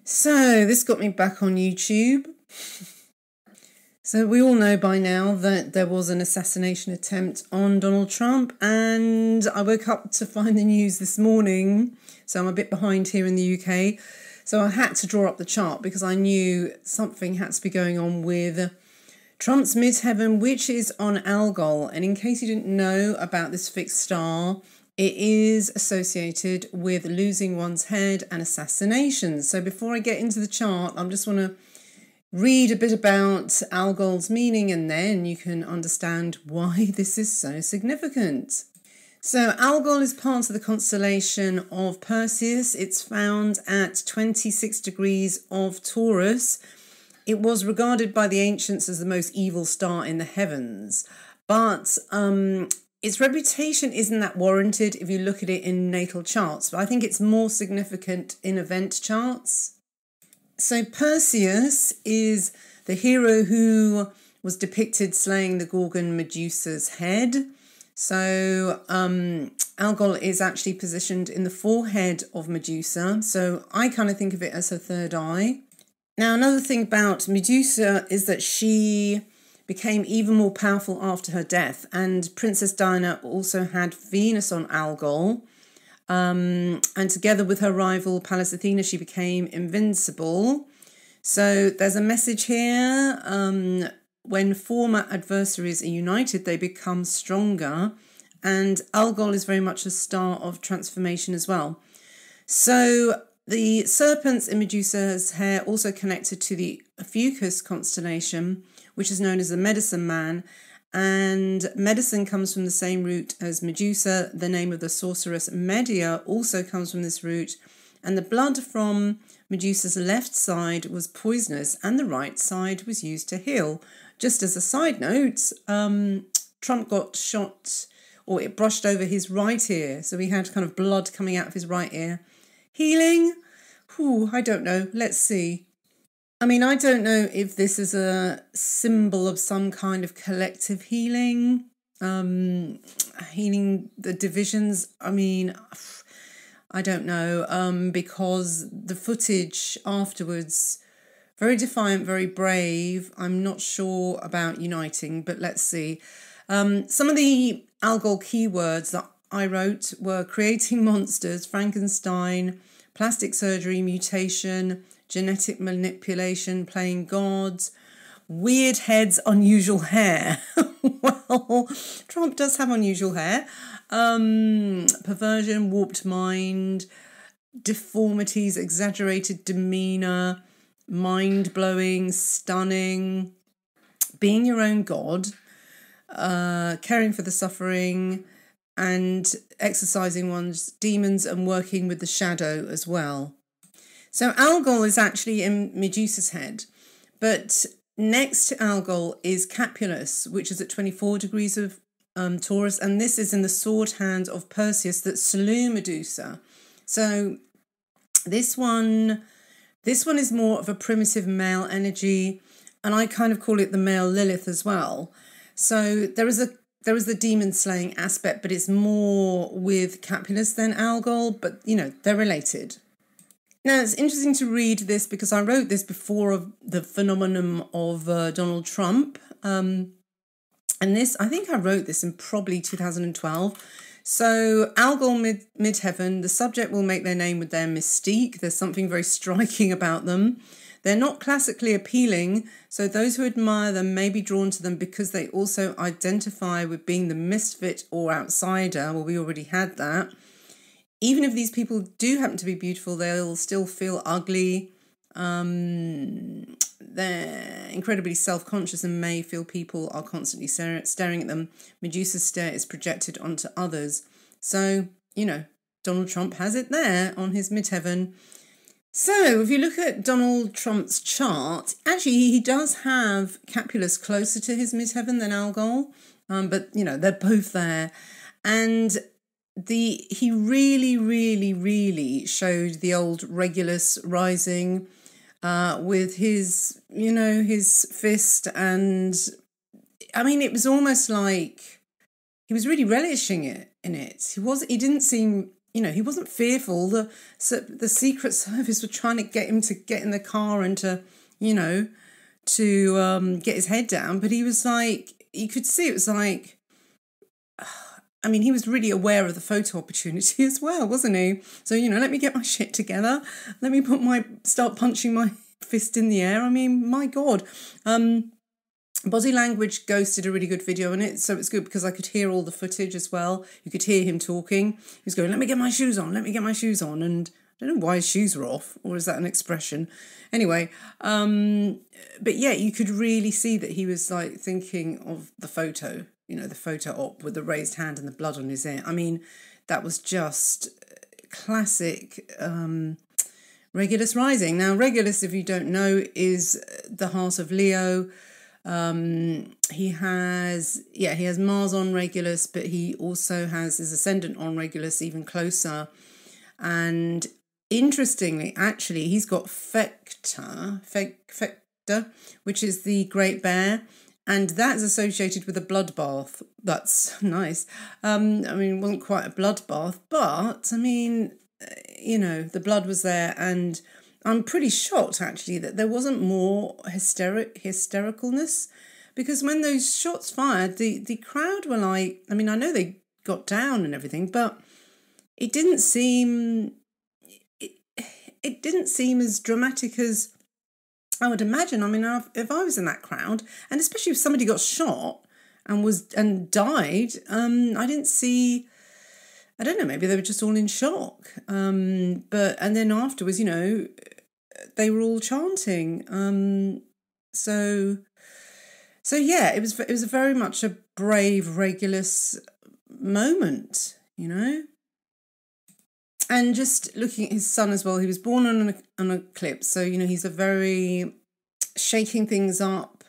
So this got me back on YouTube. So we all know by now that there was an assassination attempt on Donald Trump, and I woke up to find the news this morning, so I'm a bit behind here in the UK. So I had to draw up the chart because I knew something had to be going on with Trump's midheaven, which is on Algol. And in case you didn't know about this fixed star, it is associated with losing one's head and assassination. So before I get into the chart, I just want to read a bit about Algol's meaning, and then you can understand why this is so significant. So Algol is part of the constellation of Perseus. It's found at 26 degrees of Taurus. It was regarded by the ancients as the most evil star in the heavens, but its reputation isn't that warranted if you look at it in natal charts, but I think it's more significant in event charts. So Perseus is the hero who was depicted slaying the Gorgon Medusa's head. So Algol is actually positioned in the forehead of Medusa. So I kind of think of it as her third eye. Now, another thing about Medusa is that she became even more powerful after her death. And Princess Diana also had Venus on Algol. And together with her rival Pallas Athena, she became invincible. So there's a message here. When former adversaries are united, they become stronger. And Algol is very much a star of transformation as well. So the serpents in Medusa's hair also connected to the Ophiuchus constellation, which is known as the medicine man. And medicine comes from the same root as Medusa. The name of the sorceress Medea also comes from this root. And the blood from Medusa's left side was poisonous and the right side was used to heal. Just as a side note, Trump got shot, or it brushed over his right ear. So he had kind of blood coming out of his right ear. Healing? I don't know. Let's see. I mean, I don't know if this is a symbol of some kind of collective healing, healing the divisions. I mean, I don't know, because the footage afterwards, very defiant, very brave. I'm not sure about uniting, but let's see. Some of the Algol keywords that I wrote were creating monsters, Frankenstein, plastic surgery, mutation, genetic manipulation, playing gods, weird heads, unusual hair. Well, Trump does have unusual hair. Perversion, warped mind, deformities, exaggerated demeanour, mind-blowing, stunning, being your own god, caring for the suffering, and exercising one's demons and working with the shadow as well. So Algol is actually in Medusa's head, but next to Algol is Capulus, which is at 24 degrees of Taurus, and this is in the sword hand of Perseus that slew Medusa. So this one is more of a primitive male energy, and I kind of call it the male Lilith as well. So there is the demon slaying aspect, but it's more with Capulus than Algol, but you know, they're related. Now, it's interesting to read this because I wrote this before of the phenomenon of Donald Trump. And this, I think I wrote this in probably 2012. So Algol midheaven, the subject will make their name with their mystique. There's something very striking about them. They're not classically appealing, so those who admire them may be drawn to them because they also identify with being the misfit or outsider. Well, we already had that. Even if these people do happen to be beautiful, they'll still feel ugly. They're incredibly self-conscious and may feel people are constantly staring at them. Medusa's stare is projected onto others. So, you know, Donald Trump has it there on his midheaven. So if you look at Donald Trump's chart, actually he does have Capulus closer to his midheaven than Algol. But, you know, they're both there. And he really showed the old Regulus rising with his, you know, his fist. And I mean, it was almost like he was really relishing it in it. He didn't seem he wasn't fearful. The Secret Service were trying to get him to get in the car and to, get his head down. But he was like, you could see it was like, I mean, he was really aware of the photo opportunity as well, wasn't he? So, let me get my shit together. Let me start punching my fist in the air. I mean, my God. Body Language Ghost did a really good video on it, so it's good because I could hear all the footage as well. You could hear him talking. He was going, let me get my shoes on, let me get my shoes on. And I don't know why his shoes were off, or is that an expression? Anyway, but yeah, you could really see that he was like thinking of the photo, the photo op with the raised hand and the blood on his ear. I mean, that was just classic Regulus rising. Now, Regulus, if you don't know, is the heart of Leo. He has Mars on Regulus, but he also has his ascendant on Regulus even closer. And interestingly, actually, he's got Fecta, which is the Great Bear, and that's associated with a bloodbath. That's nice. I mean, it wasn't quite a bloodbath, but I mean, the blood was there, and I'm pretty shocked, actually, that there wasn't more hystericalness, because when those shots fired, the crowd were like, I mean, I know they got down and everything, but it didn't seem as dramatic as I would imagine. I mean, if I was in that crowd, and especially if somebody got shot and died, I didn't see. I don't know, maybe they were just all in shock. And then afterwards, they were all chanting. So yeah, it was very much a brave Regulus moment, And just looking at his son as well, he was born on an eclipse. So, he's a very shaking things up,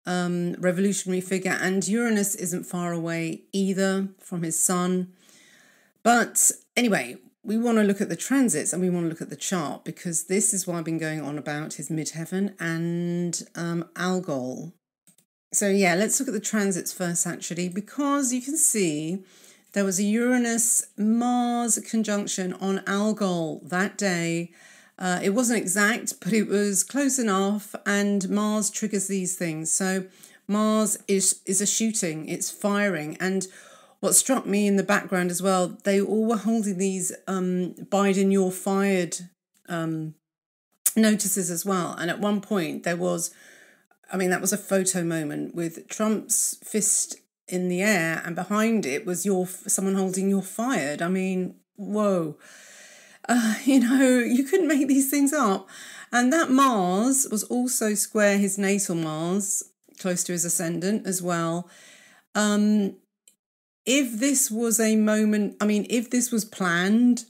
revolutionary figure. And Uranus isn't far away either from his son. But anyway, we want to look at the transits and we want to look at the chart, because this is what I've been going on about his midheaven and Algol. So yeah, let's look at the transits first, actually, because you can see there was a Uranus-Mars conjunction on Algol that day. It wasn't exact, but it was close enough, and Mars triggers these things. So Mars is a shooting, it's firing, and what struck me in the background as well, they all were holding these Biden, you're fired notices as well. And at one point that was a photo moment with Trump's fist in the air, and behind it was someone holding you're fired. I mean, whoa. You couldn't make these things up. And that Mars was also square his natal Mars, close to his ascendant as well. If this was a moment, if this was planned,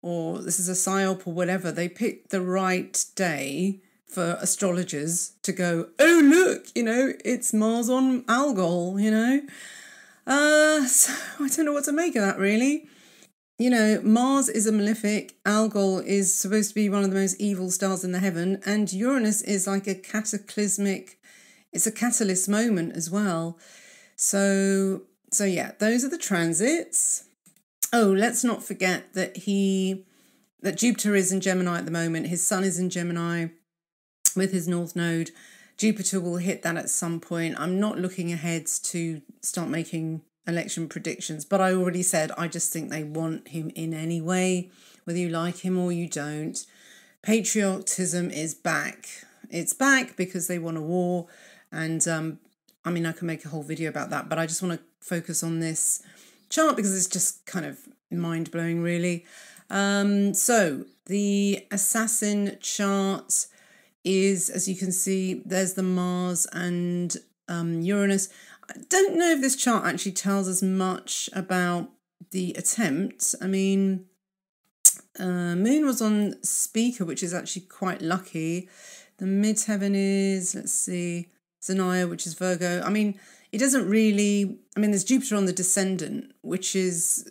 or this is a psyop or whatever, they picked the right day for astrologers to go, oh, look, it's Mars on Algol, So I don't know what to make of that, really. Mars is a malefic, Algol is supposed to be one of the most evil stars in the heaven, and Uranus is like a cataclysmic, it's a catalyst moment as well. So yeah, those are the transits. Oh, let's not forget that Jupiter is in Gemini at the moment. His sun is in Gemini with his North Node. Jupiter will hit that at some point. I'm not looking ahead to start making election predictions, but I already said I just think they want him in anyway, whether you like him or you don't. Patriotism is back. It's back because they want a war, and I can make a whole video about that, but I just want to focus on this chart because it's just kind of mind-blowing, really. So the Assassin chart is, as you can see, there's the Mars and Uranus. I don't know if this chart actually tells us much about the attempt. Moon was on Speaker, which is actually quite lucky. The midheaven is, let's see, Zanaya, which is Virgo. It doesn't really, there's Jupiter on the descendant, which is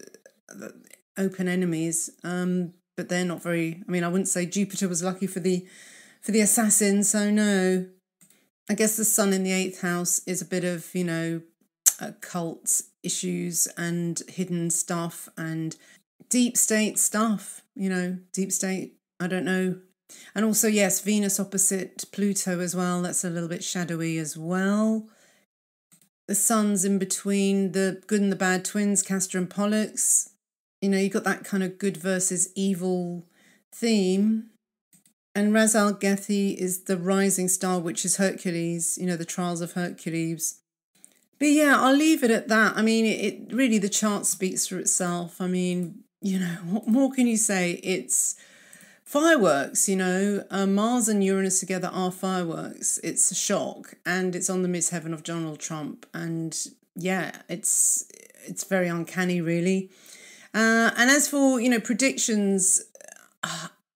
open enemies, but they're not very, I wouldn't say Jupiter was lucky for the assassin, so no. I guess the sun in the 8th house is a bit of, occult issues and hidden stuff, and deep state stuff, deep state, I don't know. And also, yes, Venus opposite Pluto as well. That's a little bit shadowy as well. The sun's in between the good and the bad twins, Castor and Pollux. You've got that kind of good versus evil theme. And Ras Al Gethi is the rising star, which is Hercules, the trials of Hercules. But yeah, I'll leave it at that. I mean, it really, the chart speaks for itself. I mean, what more can you say? It's fireworks, Mars and Uranus together are fireworks. It's a shock, and it's on the midheaven of Donald Trump. And yeah, it's very uncanny, really. And as for, predictions,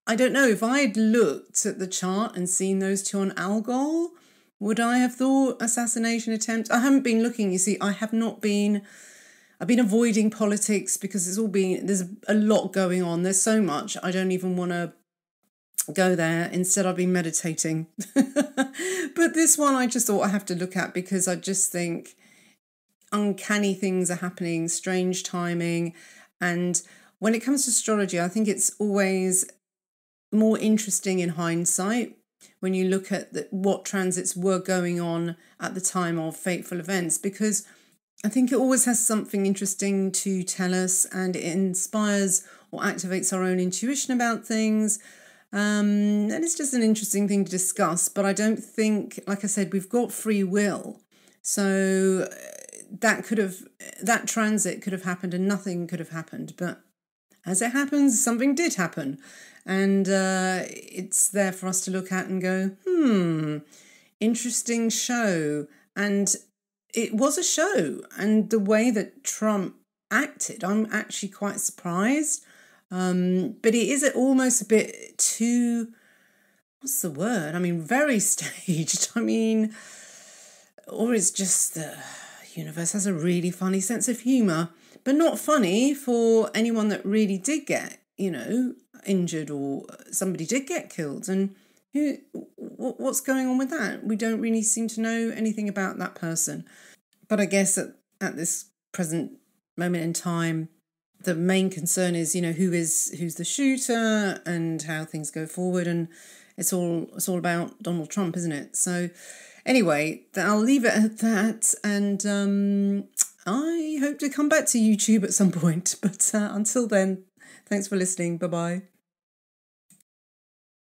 I don't know. If I had looked at the chart and seen those two on Algol, would I have thought assassination attempt? I haven't been looking, you see. I've been avoiding politics because there's a lot going on. There's so much. I don't even want to go there. Instead, I've been meditating. But this one I just thought I have to look at because I just think uncanny things are happening, strange timing. And when it comes to astrology, I think it's always more interesting in hindsight when you look at what transits were going on at the time of fateful events, because I think it always has something interesting to tell us, and it inspires or activates our own intuition about things. And it's just an interesting thing to discuss. But I don't think, like I said, we've got free will. So that transit could have happened and nothing could have happened. But as it happens, something did happen. And it's there for us to look at and go, interesting show. And it was a show. And the way that Trump acted, I'm actually quite surprised. But it is almost a bit too, what's the word? I mean, very staged. I mean, or it's just the universe has a really funny sense of humour, but not funny for anyone that really did get, injured or somebody did get killed. And what's going on with that? We don't really seem to know anything about that person. But I guess at this present moment in time, the main concern is, who's the shooter and how things go forward. And it's all about Donald Trump, isn't it? So anyway, I'll leave it at that. And I hope to come back to YouTube at some point. But until then, thanks for listening. Bye-bye.